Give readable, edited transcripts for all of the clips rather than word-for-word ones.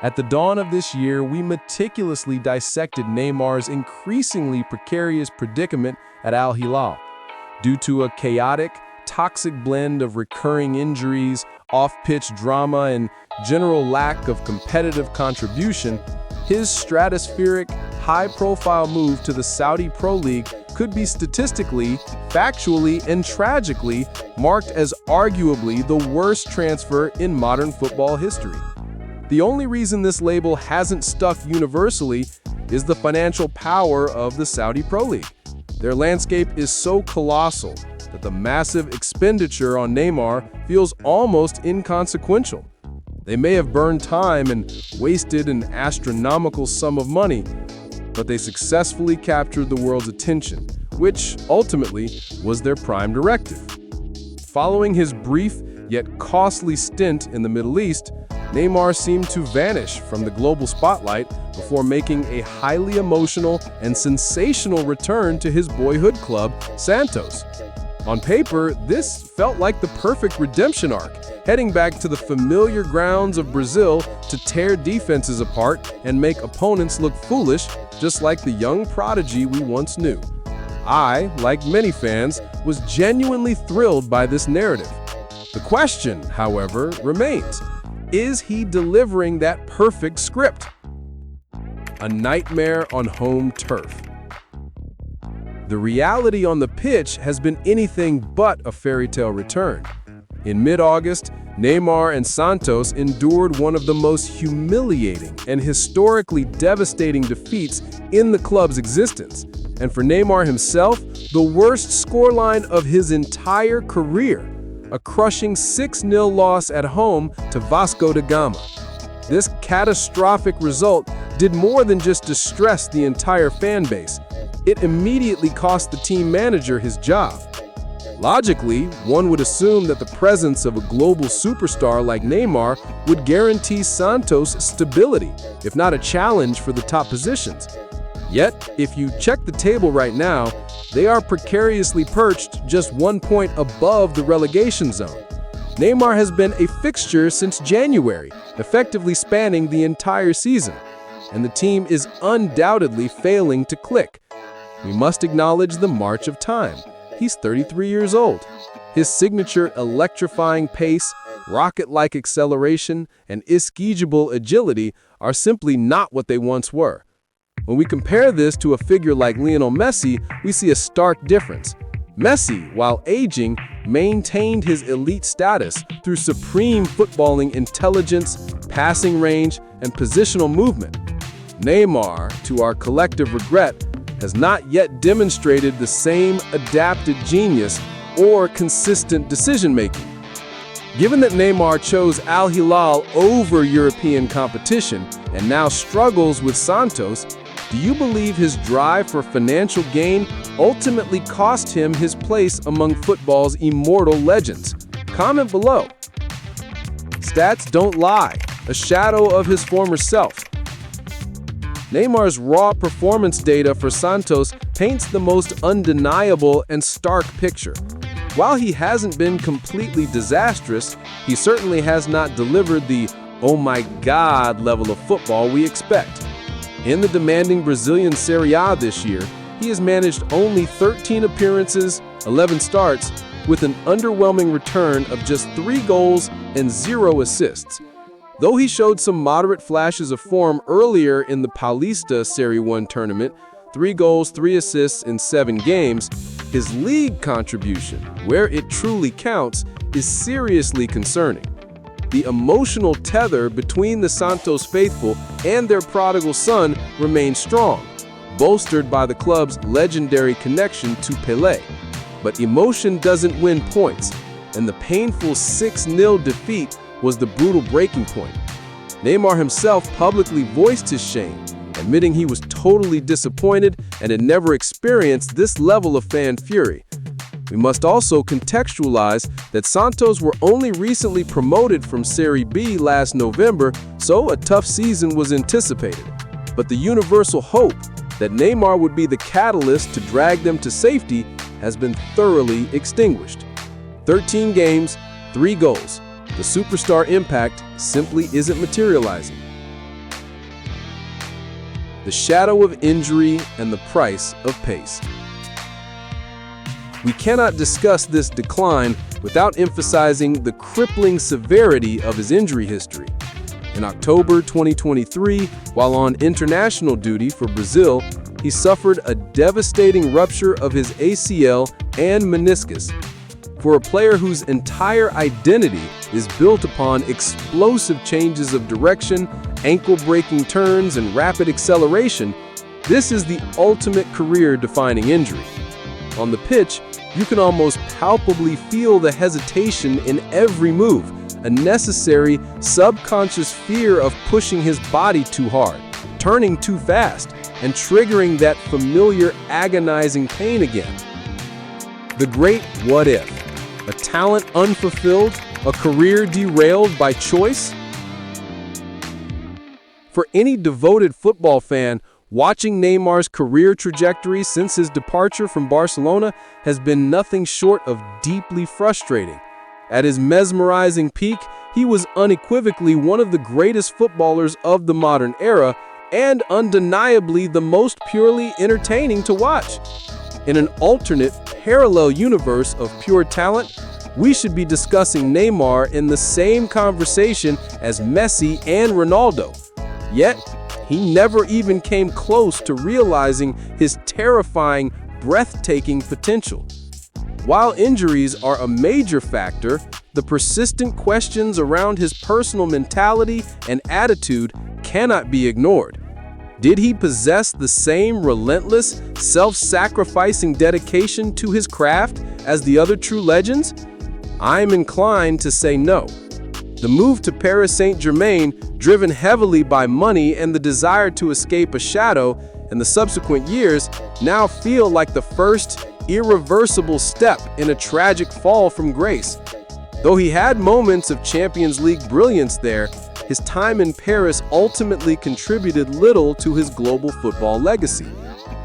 At the dawn of this year, we meticulously dissected Neymar's increasingly precarious predicament at Al-Hilal. Due to a chaotic, toxic blend of recurring injuries, off-pitch drama, and general lack of competitive contribution, his stratospheric, high-profile move to the Saudi Pro League could be statistically, factually, and tragically marked as arguably the worst transfer in modern football history. The only reason this label hasn't stuck universally is the financial power of the Saudi Pro League. Their landscape is so colossal that the massive expenditure on Neymar feels almost inconsequential. They may have burned time and wasted an astronomical sum of money, but they successfully captured the world's attention, which ultimately was their prime directive. Following his brief yet costly stint in the Middle East, Neymar seemed to vanish from the global spotlight before making a highly emotional and sensational return to his boyhood club, Santos. On paper, this felt like the perfect redemption arc, heading back to the familiar grounds of Brazil to tear defenses apart and make opponents look foolish, just like the young prodigy we once knew. I, like many fans, was genuinely thrilled by this narrative. The question, however, remains: is he delivering that perfect script? A nightmare on home turf. The reality on the pitch has been anything but a fairy tale return. In mid-August, Neymar and Santos endured one of the most humiliating and historically devastating defeats in the club's existence, and for Neymar himself, the worst scoreline of his entire career, a crushing 6-0 loss at home to Vasco da Gama. This catastrophic result did more than just distress the entire fan base. It immediately cost the team manager his job. Logically, one would assume that the presence of a global superstar like Neymar would guarantee Santos stability, if not a challenge for the top positions. Yet, if you check the table right now, they are precariously perched just 1 point above the relegation zone. Neymar has been a fixture since January, effectively spanning the entire season, and the team is undoubtedly failing to click. We must acknowledge the march of time. He's 33 years old. His signature electrifying pace, rocket-like acceleration, and inescapable agility are simply not what they once were. When we compare this to a figure like Lionel Messi, we see a stark difference. Messi, while aging, maintained his elite status through supreme footballing intelligence, passing range, and positional movement. Neymar, to our collective regret, has not yet demonstrated the same adapted genius or consistent decision-making. Given that Neymar chose Al-Hilal over European competition and now struggles with Santos, do you believe his drive for financial gain ultimately cost him his place among football's immortal legends? Comment below. Stats don't lie, a shadow of his former self. Neymar's raw performance data for Santos paints the most undeniable and stark picture. While he hasn't been completely disastrous, he certainly has not delivered the "oh my God" level of football we expect. In the demanding Brazilian Serie A this year, he has managed only 13 appearances, 11 starts, with an underwhelming return of just 3 goals and 0 assists. Though he showed some moderate flashes of form earlier in the Paulista Serie 1 tournament, 3 goals, 3 assists in 7 games, his league contribution, where it truly counts, is seriously concerning. The emotional tether between the Santos faithful and their prodigal son remains strong, bolstered by the club's legendary connection to Pelé. But emotion doesn't win points, and the painful 6-0 defeat was the brutal breaking point. Neymar himself publicly voiced his shame, admitting he was totally disappointed and had never experienced this level of fan fury. We must also contextualize that Santos were only recently promoted from Serie B last November, so a tough season was anticipated. But the universal hope that Neymar would be the catalyst to drag them to safety has been thoroughly extinguished. 13 games, 3 goals. The superstar impact simply isn't materializing. the shadow of injury and the price of pace. We cannot discuss this decline without emphasizing the crippling severity of his injury history. In October 2023, while on international duty for Brazil, he suffered a devastating rupture of his ACL and meniscus. For a player whose entire identity is built upon explosive changes of direction, ankle-breaking turns, and rapid acceleration, this is the ultimate career-defining injury. On the pitch, you can almost palpably feel the hesitation in every move, a necessary subconscious fear of pushing his body too hard, turning too fast, and triggering that familiar agonizing pain again. The great what if? A talent unfulfilled? A career derailed by choice? For any devoted football fan, watching Neymar's career trajectory since his departure from Barcelona has been nothing short of deeply frustrating. At his mesmerizing peak, he was unequivocally one of the greatest footballers of the modern era and undeniably the most purely entertaining to watch. In an alternate, parallel universe of pure talent, we should be discussing Neymar in the same conversation as Messi and Ronaldo. Yet, he never even came close to realizing his terrifying, breathtaking potential. While injuries are a major factor, the persistent questions around his personal mentality and attitude cannot be ignored. Did he possess the same relentless, self-sacrificing dedication to his craft as the other true legends? I'm inclined to say no. The move to Paris Saint-Germain, driven heavily by money and the desire to escape a shadow, and the subsequent years now feel like the first irreversible step in a tragic fall from grace. Though he had moments of Champions League brilliance there, his time in Paris ultimately contributed little to his global football legacy.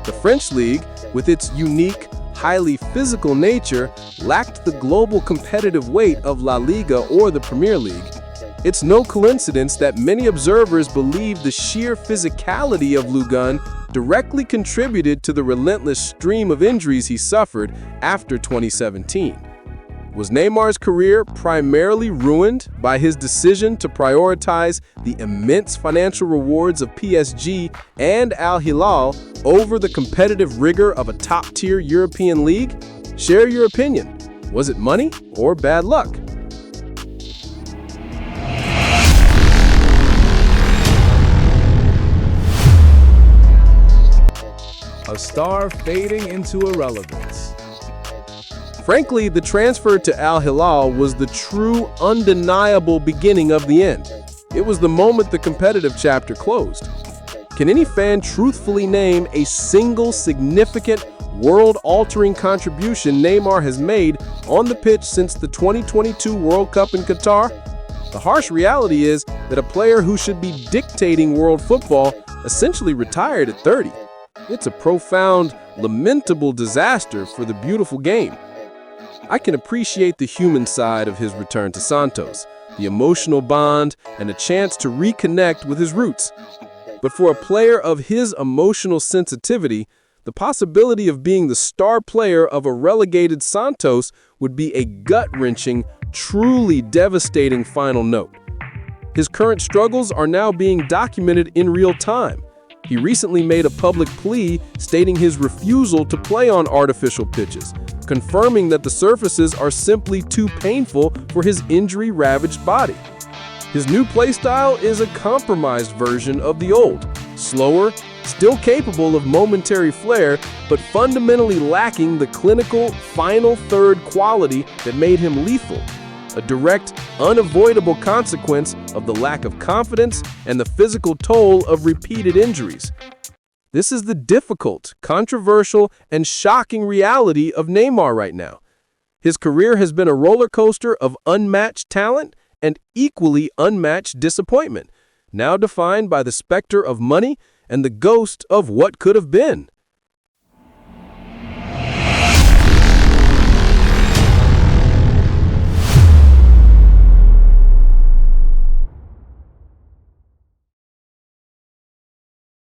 The French league, with its unique, highly physical nature, lacked the global competitive weight of La Liga or the Premier League. It's no coincidence that many observers believe the sheer physicality of Lugan directly contributed to the relentless stream of injuries he suffered after 2017. Was Neymar's career primarily ruined by his decision to prioritize the immense financial rewards of PSG and Al-Hilal over the competitive rigor of a top-tier European league? Share your opinion. Was it money or bad luck? A star fading into irrelevance. Frankly, the transfer to Al-Hilal was the true, undeniable beginning of the end. It was the moment the competitive chapter closed. Can any fan truthfully name a single significant, world-altering contribution Neymar has made on the pitch since the 2022 World Cup in Qatar? The harsh reality is that a player who should be dictating world football essentially retired at 30. It's a profound, lamentable disaster for the beautiful game. I can appreciate the human side of his return to Santos, the emotional bond, and a chance to reconnect with his roots. But for a player of his emotional sensitivity, the possibility of being the star player of a relegated Santos would be a gut-wrenching, truly devastating final note. His current struggles are now being documented in real time. He recently made a public plea stating his refusal to play on artificial pitches, confirming that the surfaces are simply too painful for his injury-ravaged body. His new playstyle is a compromised version of the old, slower, still capable of momentary flair, but fundamentally lacking the clinical, final third quality that made him lethal, a direct, unavoidable consequence of the lack of confidence and the physical toll of repeated injuries. This is the difficult, controversial, and shocking reality of Neymar right now. His career has been a roller coaster of unmatched talent and equally unmatched disappointment, now defined by the specter of money and the ghost of what could have been.